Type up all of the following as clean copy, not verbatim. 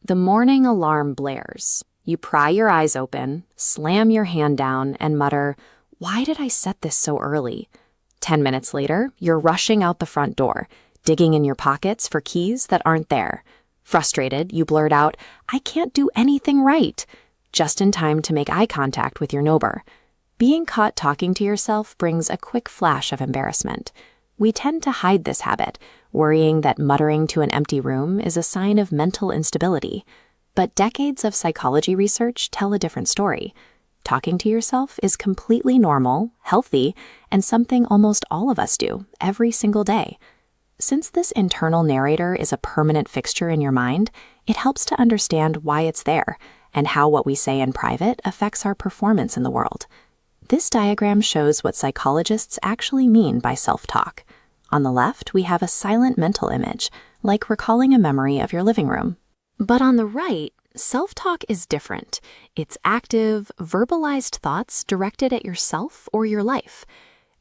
The morning alarm blares. You pry your eyes open, slam your hand down, and mutter, "Why did I set this so early?" 10 minutes later, you're rushing out the front door, digging in your pockets for keys that aren't there. Frustrated, you blurt out, "I can't do anything right," just in time to make eye contact with your neighbor. Being caught talking to yourself brings a quick flash of embarrassment. We tend to hide this habit, worrying that muttering to an empty room is a sign of mental instability. But decades of psychology research tell a different story. Talking to yourself is completely normal, healthy, and something almost all of us do every single day. Since this internal narrator is a permanent fixture in your mind, it helps to understand why it's there and how what we say in private affects our performance in the world. This diagram shows what psychologists actually mean by self-talk. On the left, we have a silent mental image, like recalling a memory of your living room. But on the right, self-talk is different. It's active, verbalized thoughts directed at yourself or your life.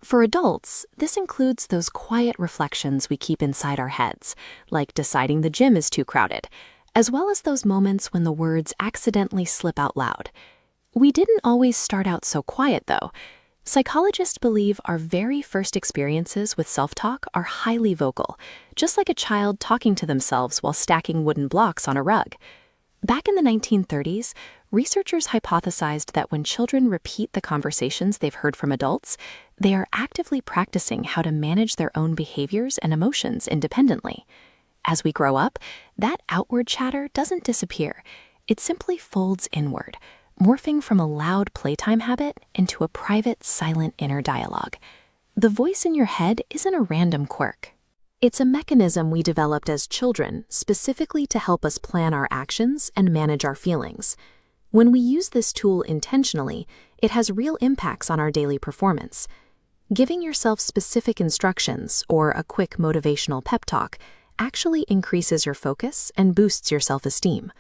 For adults, this includes those quiet reflections we keep inside our heads, like deciding the gym is too crowded, as well as those moments when the words accidentally slip out loud. We didn't always start out so quiet, though. Psychologists believe our very first experiences with self-talk are highly vocal, just like a child talking to themselves while stacking wooden blocks on a rug. Back in the 1930s, researchers hypothesized that when children repeat the conversations they've heard from adults, they are actively practicing how to manage their own behaviors and emotions independently. As we grow up, that outward chatter doesn't disappear. It simply folds inward, morphing from a loud playtime habit into a private, silent inner dialogue. The voice in your head isn't a random quirk. It's a mechanism we developed as children specifically to help us plan our actions and manage our feelings. When we use this tool intentionally, it has real impacts on our daily performance. Giving yourself specific instructions or a quick motivational pep talk actually increases your focus and boosts your self-esteem.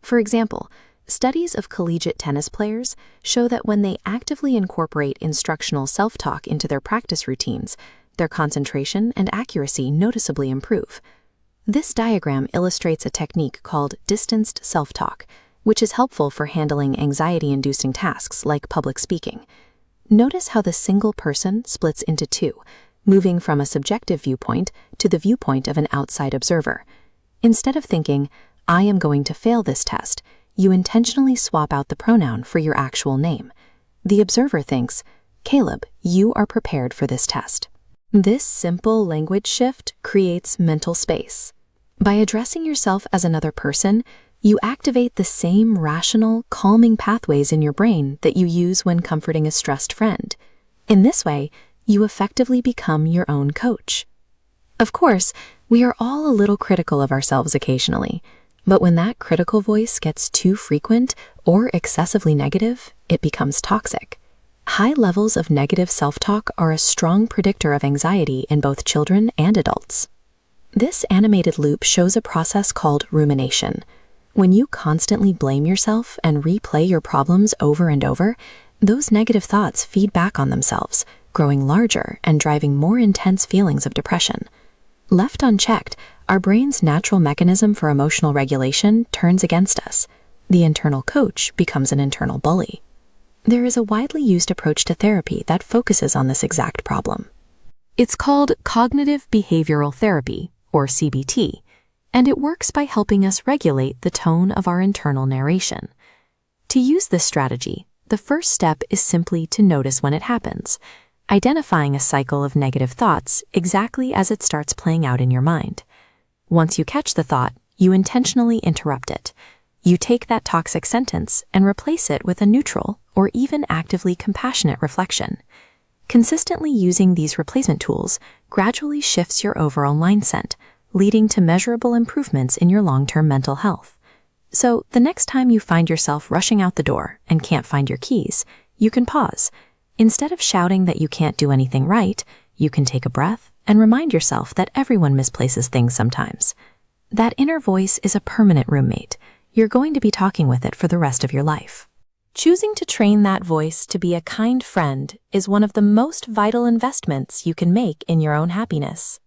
For example, studies of collegiate tennis players show that when they actively incorporate instructional self-talk into their practice routines, their concentration and accuracy noticeably improve. This diagram illustrates a technique called distanced self-talk, which is helpful for handling anxiety-inducing tasks like public speaking. Notice how the single person splits into two, moving from a subjective viewpoint to the viewpoint of an outside observer. Instead of thinking, "I am going to fail this test," you intentionally swap out the pronoun for your actual name. The observer thinks, "Caleb, you are prepared for this test." This simple language shift creates mental space. By addressing yourself as another person, you activate the same rational, calming pathways in your brain that you use when comforting a stressed friend. In this way, you effectively become your own coach. Of course, we are all a little critical of ourselves occasionally, but when that critical voice gets too frequent or excessively negative, it becomes toxic. High levels of negative self-talk are a strong predictor of anxiety in both children and adults. This animated loop shows a process called rumination. When you constantly blame yourself and replay your problems over and over, those negative thoughts feed back on themselves, growing larger and driving more intense feelings of depression. Left unchecked, our brain's natural mechanism for emotional regulation turns against us. The internal coach becomes an internal bully. There is a widely used approach to therapy that focuses on this exact problem. It's called cognitive behavioral therapy, or CBT, and it works by helping us regulate the tone of our internal narration. To use this strategy, the first step is simply to notice when it happens, identifying a cycle of negative thoughts exactly as it starts playing out in your mind. Once you catch the thought, you intentionally interrupt it. You take that toxic sentence and replace it with a neutral or even actively compassionate reflection. Consistently using these replacement tools gradually shifts your overall mindset, leading to measurable improvements in your long-term mental health. So the next time you find yourself rushing out the door and can't find your keys, you can pause. Instead of shouting that you can't do anything right, you can take a breath and remind yourself that everyone misplaces things sometimes. That inner voice is a permanent roommate. You're going to be talking with it for the rest of your life. Choosing to train that voice to be a kind friend is one of the most vital investments you can make in your own happiness.